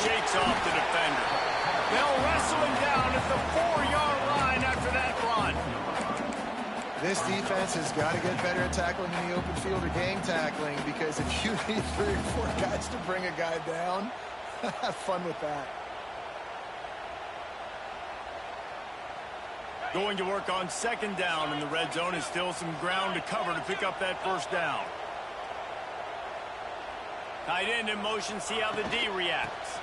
Shakes off the defender. They'll wrestle him down at the 4-yard line after that run. This defense has got to get better at tackling in the open field or gang tackling, because if you need 3 or 4 guys to bring a guy down, have fun with that. Going to work on second down in the red zone, is still some ground to cover to pick up that first down. Tight end in motion, see how the D reacts.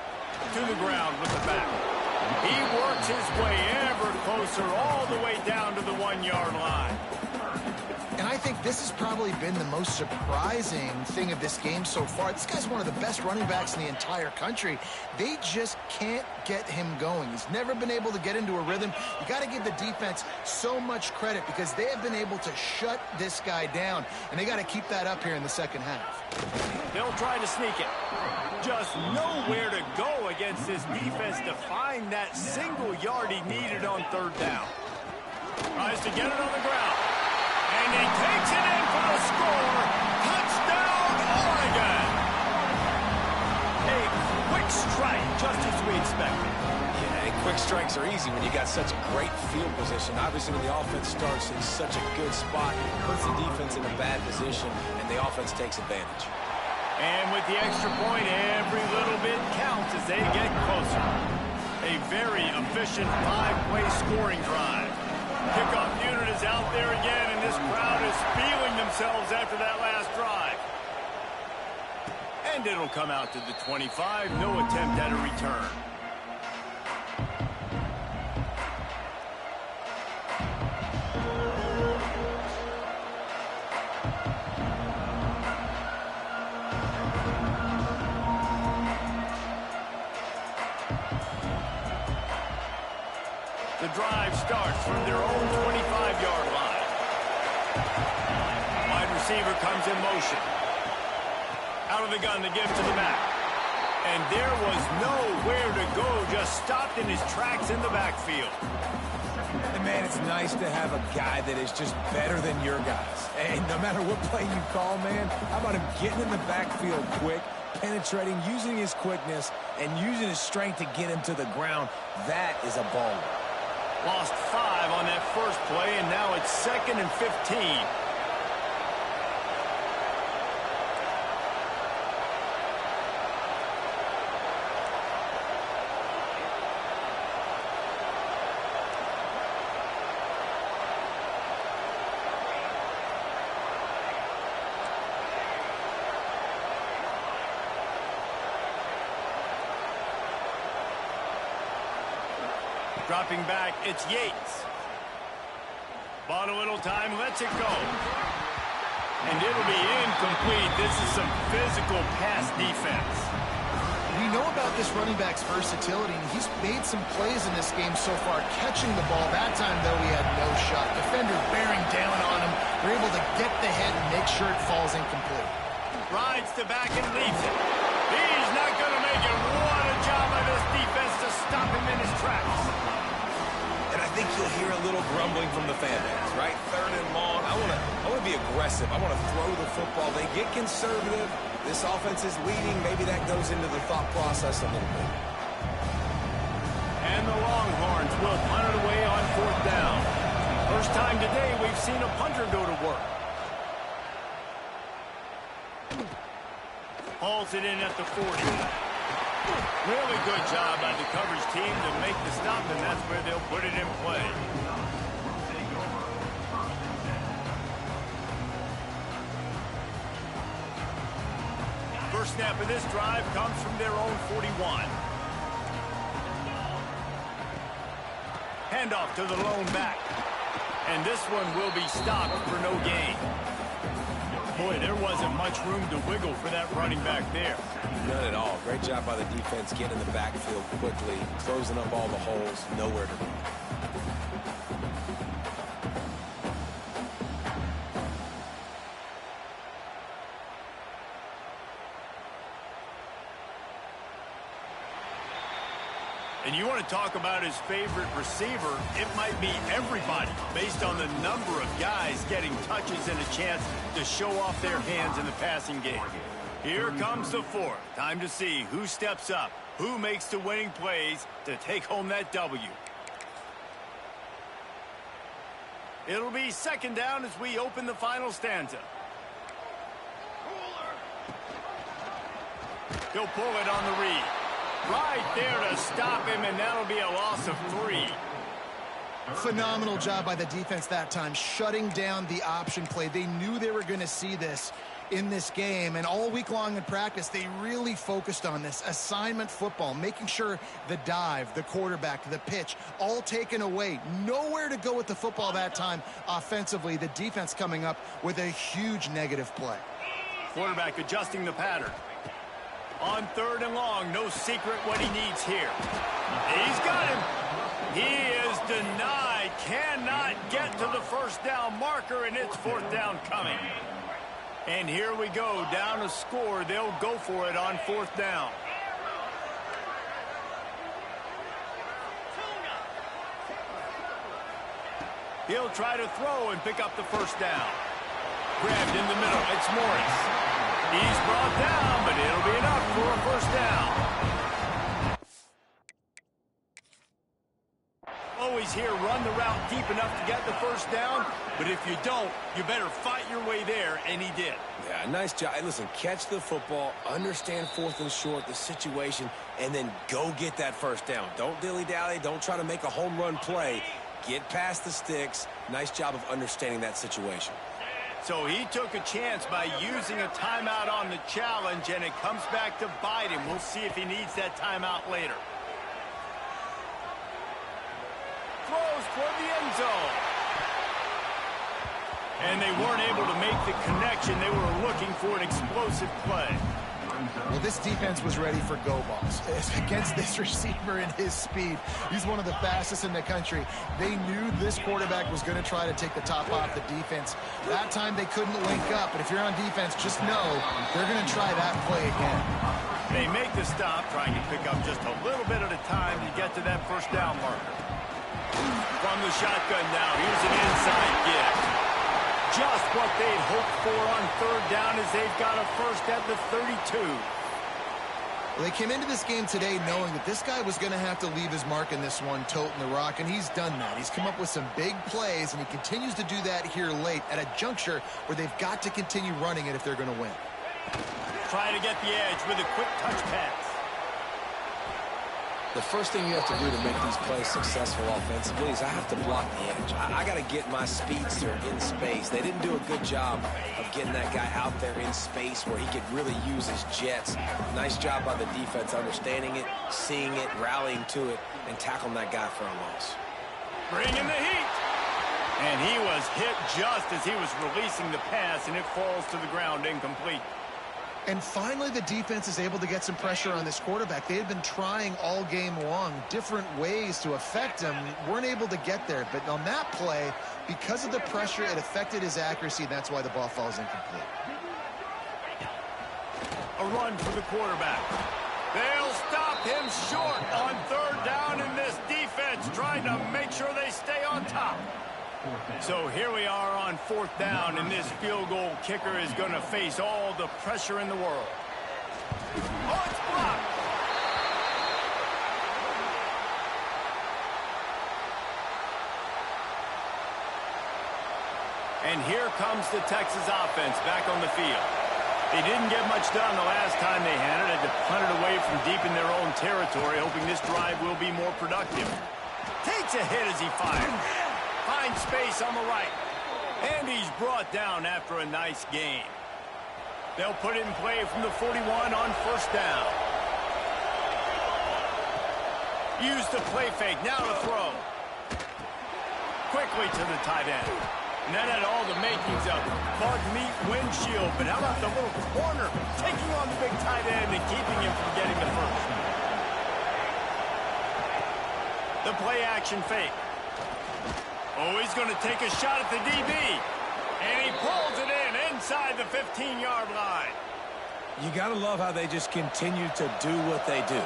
To the ground with the back. He works his way ever closer all the way down to the 1-yard line. And I think this has probably been the most surprising thing of this game so far. This guy's one of the best running backs in the entire country. They just can't get him going. He's never been able to get into a rhythm. You got to give the defense so much credit, because they have been able to shut this guy down, and they got to keep that up here in the second half. They'll try to sneak it. Just nowhere to go against this defense to find that single yard he needed on third down. Tries to get it on the ground. And he takes it in for the score. Touchdown, Oregon! A quick strike, just as we expected. Yeah, and quick strikes are easy when you got such great field position. Obviously, when the offense starts in such a good spot, it puts the defense in a bad position, and the offense takes advantage. And with the extra point, every little bit counts as they get closer. A very efficient 5-play scoring drive. Kickoff unit is out there again, and this crowd is feeling themselves after that last drive. And it'll come out to the 25. No attempt at a return. The drive starts from their own 25-yard line. Wide receiver comes in motion. Out of the gun to give to the back. And there was nowhere to go, just stopped in his tracks in the backfield. And, man, it's nice to have a guy that is just better than your guys. And no matter what play you call, man, how about him getting in the backfield quick, penetrating, using his quickness, and using his strength to get him to the ground? That is a baller. Lost 5 on that first play, and now it's 2nd and 15. Dropping back, it's Yates. Bought a little time, lets it go. And it'll be incomplete. This is some physical pass defense. We know about this running back's versatility, and he's made some plays in this game so far, catching the ball. That time, though, he had no shot. Defender bearing down on him. They're able to get the head and make sure it falls incomplete. Rides to back and leaves it. He's not going to make it. What a job by this defense to stop him in his tracks. And I think you'll hear a little grumbling from the fan base, right? 3rd and long. I want to be aggressive. I want to throw the football. They get conservative. This offense is leading. Maybe that goes into the thought process a little bit. And the Longhorns will punt it away on 4th down. First time today we've seen a punter go to work. Hauls it in at the 40. Really good job by the coverage team to make the stop, and that's where they'll put it in play. First snap of this drive comes from their own 41. Handoff to the lone back. And this one will be stopped for no gain. Boy, there wasn't much room to wiggle for that running back there. None at all. Great job by the defense getting in the backfield quickly, closing up all the holes, nowhere to run. And you want to talk about his favorite receiver, it might be everybody, based on the number of guys getting touches and a chance to show off their hands in the passing game. Here comes the fourth. Time to see who steps up, who makes the winning plays to take home that W. It'll be second down as we open the final stanza. He'll pull it on the read. Right there to stop him, and that'll be a loss of 3. Phenomenal job by the defense that time, shutting down the option play. They knew they were going to see this in this game, and all week long in practice, they really focused on this assignment football, making sure the dive, the quarterback, the pitch, all taken away. Nowhere to go with the football that time offensively. The defense coming up with a huge negative play. Quarterback adjusting the pattern. On 3rd and long, no secret what he needs here. He's got him. He is denied. Cannot get to the first down marker, and it's 4th down coming. And here we go, down a score. They'll go for it on 4th down. He'll try to throw and pick up the first down. Grabbed in the middle. It's Morris. He's brought down, but it'll be enough for a first down. Always here, run the route deep enough to get the first down, but if you don't, you better fight your way there, and he did. Yeah, nice job. Hey, listen, catch the football, understand 4th and short, the situation, and then go get that first down. Don't dilly-dally. Don't try to make a home run play. Get past the sticks. Nice job of understanding that situation. So he took a chance by using a timeout on the challenge, and it comes back to bite him. We'll see if he needs that timeout later. Throws toward the end zone. And they weren't able to make the connection. They were looking for an explosive play. Well, this defense was ready for go balls against this receiver and his speed. He's one of the fastest in the country. They knew this quarterback was going to try to take the top off the defense. That time they couldn't link up, but if you're on defense, just know they're going to try that play again. They make the stop, trying to pick up just a little bit at a time to get to that first down marker. From the shotgun now, here's an inside gift. Just what they'd hoped for on 3rd down as they've got a first at the 32. Well, they came into this game today knowing that this guy was going to have to leave his mark in this one, toting the rock, and he's done that. He's come up with some big plays, and he continues to do that here late at a juncture where they've got to continue running it if they're going to win. Trying to get the edge with a quick touch pass. The first thing you have to do to make these plays successful offensively is I have to block the edge. I got to get my speedster in space. They didn't do a good job of getting that guy out there in space where he could really use his jets. Nice job by the defense understanding it, seeing it, rallying to it, and tackling that guy for a loss. Bringing the heat. And he was hit just as he was releasing the pass, and it falls to the ground incomplete. And finally, the defense is able to get some pressure on this quarterback. They had been trying all game long, different ways to affect him, weren't able to get there. But on that play, because of the pressure, it affected his accuracy. That's why the ball falls incomplete. A run for the quarterback. They'll stop him short on 3rd down, in this defense trying to make sure they stay on top. So here we are on 4th down, and this field goal kicker is going to face all the pressure in the world. Oh, it's blocked. And here comes the Texas offense back on the field. They didn't get much done the last time they had it. Had to punt it away from deep in their own territory, hoping this drive will be more productive. Takes a hit as he fires. Finds space on the right. And he's brought down after a nice gain. They'll put it in play from the 41 on 1st down. Use the play fake. Now to throw. Quickly to the tight end. And that had all the makings of bug meat windshield. But how about the little corner taking on the big tight end and keeping him from getting the first? The play action fake. Oh, he's going to take a shot at the DB. And he pulls it in inside the 15-yard line. You got to love how they just continue to do what they do.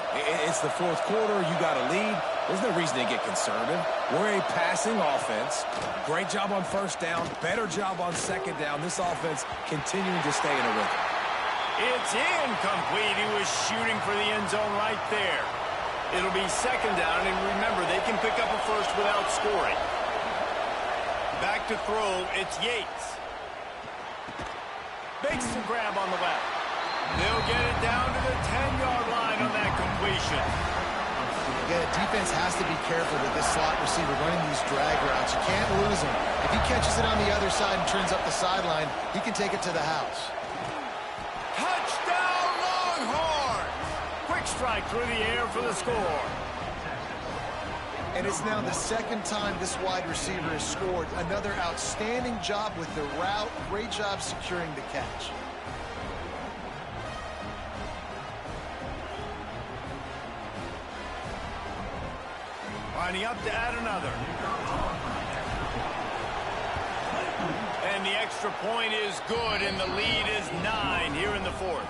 It's the fourth quarter. You got a lead. There's no reason to get conservative. We're a passing offense. Great job on first down. Better job on second down. This offense continuing to stay in a rhythm. It's incomplete. He was shooting for the end zone right there. It'll be second down, and remember, they can pick up a first without scoring. Back to throw, it's Yates. Makes the grab on the left. They'll get it down to the 10-yard line on that completion. Again, defense has to be careful with this slot receiver running these drag routes. You can't lose him. If he catches it on the other side and turns up the sideline, he can take it to the house. Touchdown, Longhorns! Quick strike through the air for the score. And it's now the second time this wide receiver has scored. Another outstanding job with the route. Great job securing the catch. Lining up to add another. And the extra point is good, and the lead is 9 here in the fourth.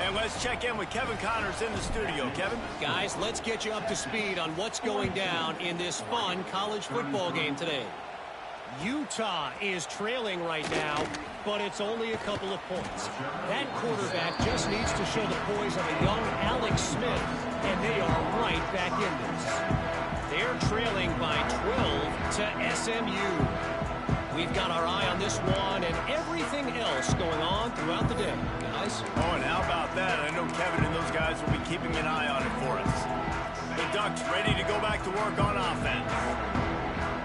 And let's check in with Kevin Connors in the studio. Kevin? Guys, let's get you up to speed on what's going down in this fun college football game today. Utah is trailing right now, but it's only a couple of points. That quarterback just needs to show the poise of a young Alex Smith, and they are right back in this. They're trailing by 12 to SMU. We've got our eye on this one and everything else going on throughout the day, guys. Oh, and how about that? I know Kevin and those guys will be keeping an eye on it for us. The Ducks ready to go back to work on offense.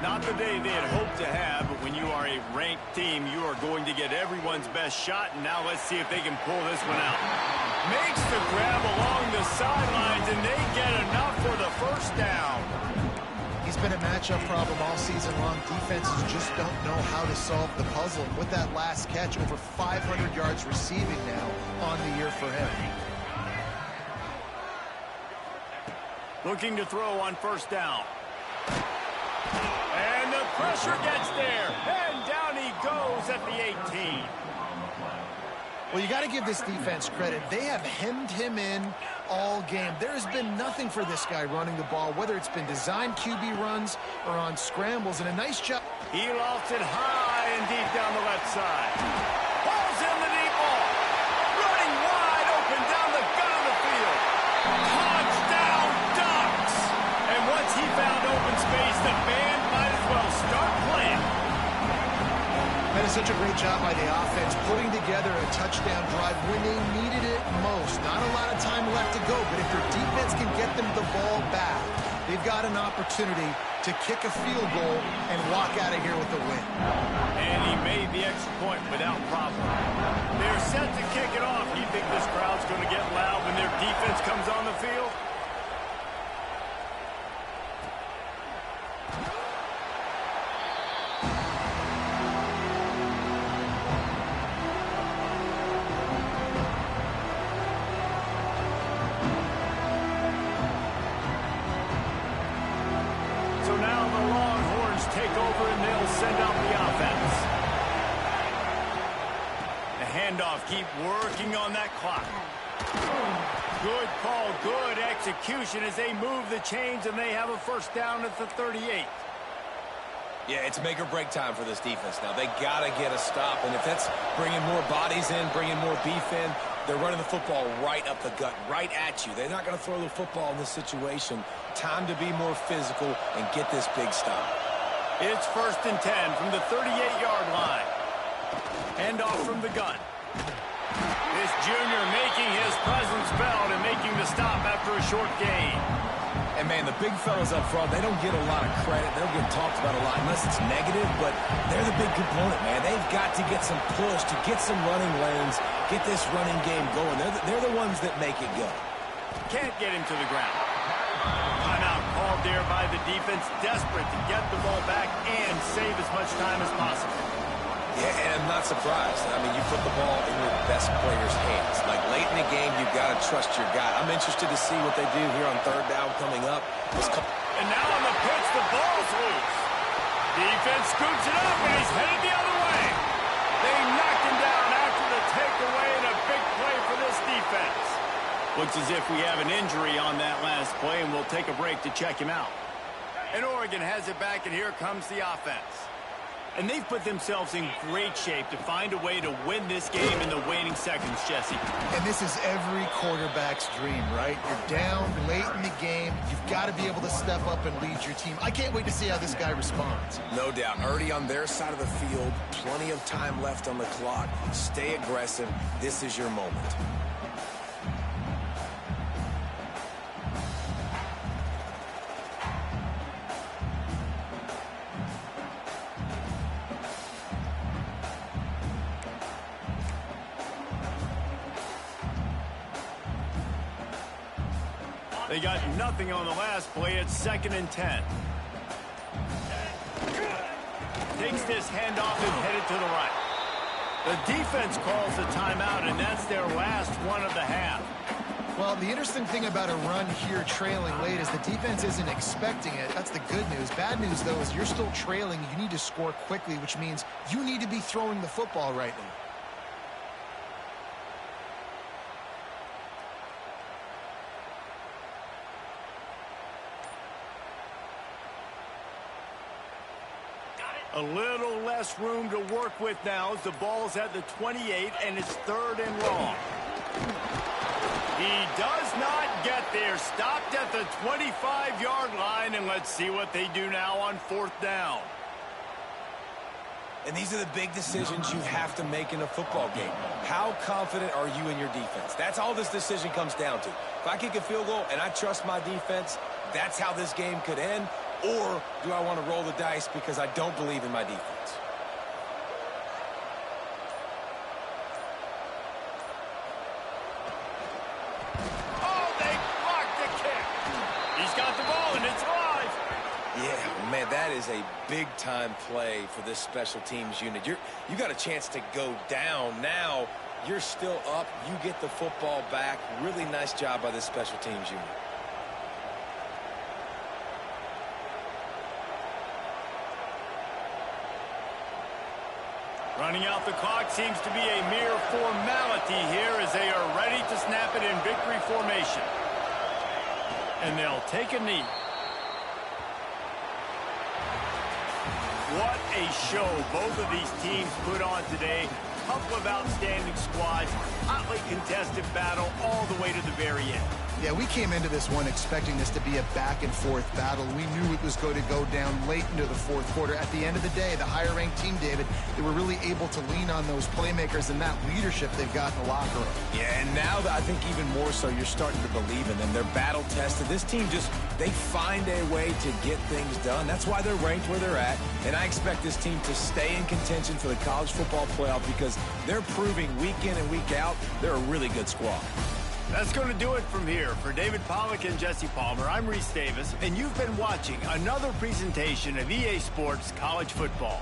Not the day they had hoped to have, but when you are a ranked team, you are going to get everyone's best shot, and now let's see if they can pull this one out. Makes the grab along the sidelines, and they get enough for the first down. He's been a matchup problem all season long. Defenses just don't know how to solve the puzzle. With that last catch, over 500 yards receiving now on the year for him. Looking to throw on first down. And the pressure gets there. And down he goes at the 18. Well, you got to give this defense credit. They have hemmed him in all game. There has been nothing for this guy running the ball, whether it's been designed QB runs or on scrambles, and a nice job. He lofts it high and deep down the left side. Pulls in the deep ball. Running wide open down the gut of the field. Touchdown, Ducks! And once he found open space, the band might as well start playing. That is such a great job by the offense, putting together a touchdown drive when they needed it most. Not a lot of time left to go, but if their defense can get them the ball back, they've got an opportunity to kick a field goal and walk out of here with a win. And he made the extra point without problem. They're set to kick it off. You think this crowd's going to get loud when their defense comes on the field? Take over and they'll send out the offense. The handoff, keep working on that clock. Good call, good execution as they move the chains and they have a first down at the 38. Yeah, it's make or break time for this defense now. They got to get a stop, and if that's bringing more bodies in, bringing more beef in, they're running the football right up the gut, right at you. They're not going to throw the football in this situation. Time to be more physical and get this big stop. It's 1st and 10 from the 38-yard line. Handoff from the gun. This junior making his presence felt and making the stop after a short gain. And, man, the big fellas up front, they don't get a lot of credit. They don't get talked about a lot unless it's negative, but they're the big component, man. They've got to get some push, to get some running lanes, get this running game going. They're the ones that make it go. Can't get him to the ground. Timeout called there by the defense, desperate to get the ball back and save as much time as possible. Yeah, and I'm not surprised. I mean, you put the ball in your best player's hands. Like, late in the game, you've got to trust your guy. I'm interested to see what they do here on third down coming up. And now on the pitch, the ball's loose. Defense scoops it up, and he's headed the other way. They knocked him down after the takeaway, and a big play for this defense. Looks as if we have an injury on that last play, and we'll take a break to check him out. And Oregon has it back, and here comes the offense. And they've put themselves in great shape to find a way to win this game in the waning seconds, Jesse. And this is every quarterback's dream, right? You're down late in the game. You've got to be able to step up and lead your team. I can't wait to see how this guy responds. No doubt. Already on their side of the field. Plenty of time left on the clock. Stay aggressive. This is your moment. They got nothing on the last play. It's 2nd and 10. Takes this handoff and headed to the right. The defense calls a timeout, and that's their last one of the half. Well, the interesting thing about a run here trailing late is the defense isn't expecting it. That's the good news. Bad news, though, is you're still trailing. You need to score quickly, which means you need to be throwing the football right now. A little less room to work with now as the ball's at the 28 and it's 3rd and long. He does not get there. Stopped at the 25-yard line, and let's see what they do now on 4th down. And these are the big decisions you have to make in a football game. How confident are you in your defense? That's all this decision comes down to. If I kick a field goal and I trust my defense, that's how this game could end. Or do I want to roll the dice because I don't believe in my defense? Oh, they blocked the kick. He's got the ball, and it's alive. Yeah, man, that is a big-time play for this special teams unit. You got a chance to go down. Now you're still up. You get the football back. Really nice job by this special teams unit. Running out the clock seems to be a mere formality here as they are ready to snap it in victory formation. And they'll take a knee. What a show both of these teams put on today. Couple of outstanding squads, hotly contested battle all the way to the very end. Yeah, we came into this one expecting this to be a back-and-forth battle. We knew it was going to go down late into the 4th quarter. At the end of the day, the higher-ranked team, David, they were really able to lean on those playmakers and that leadership they've got in the locker room. Yeah, and now I think even more so, you're starting to believe in them. They're battle-tested. This team they find a way to get things done. That's why they're ranked where they're at. And I expect this team to stay in contention for the college football playoff because they're proving week in and week out they're a really good squad. That's going to do it from here. For David Pollack and Jesse Palmer, I'm Reese Davis, and you've been watching another presentation of EA Sports College Football.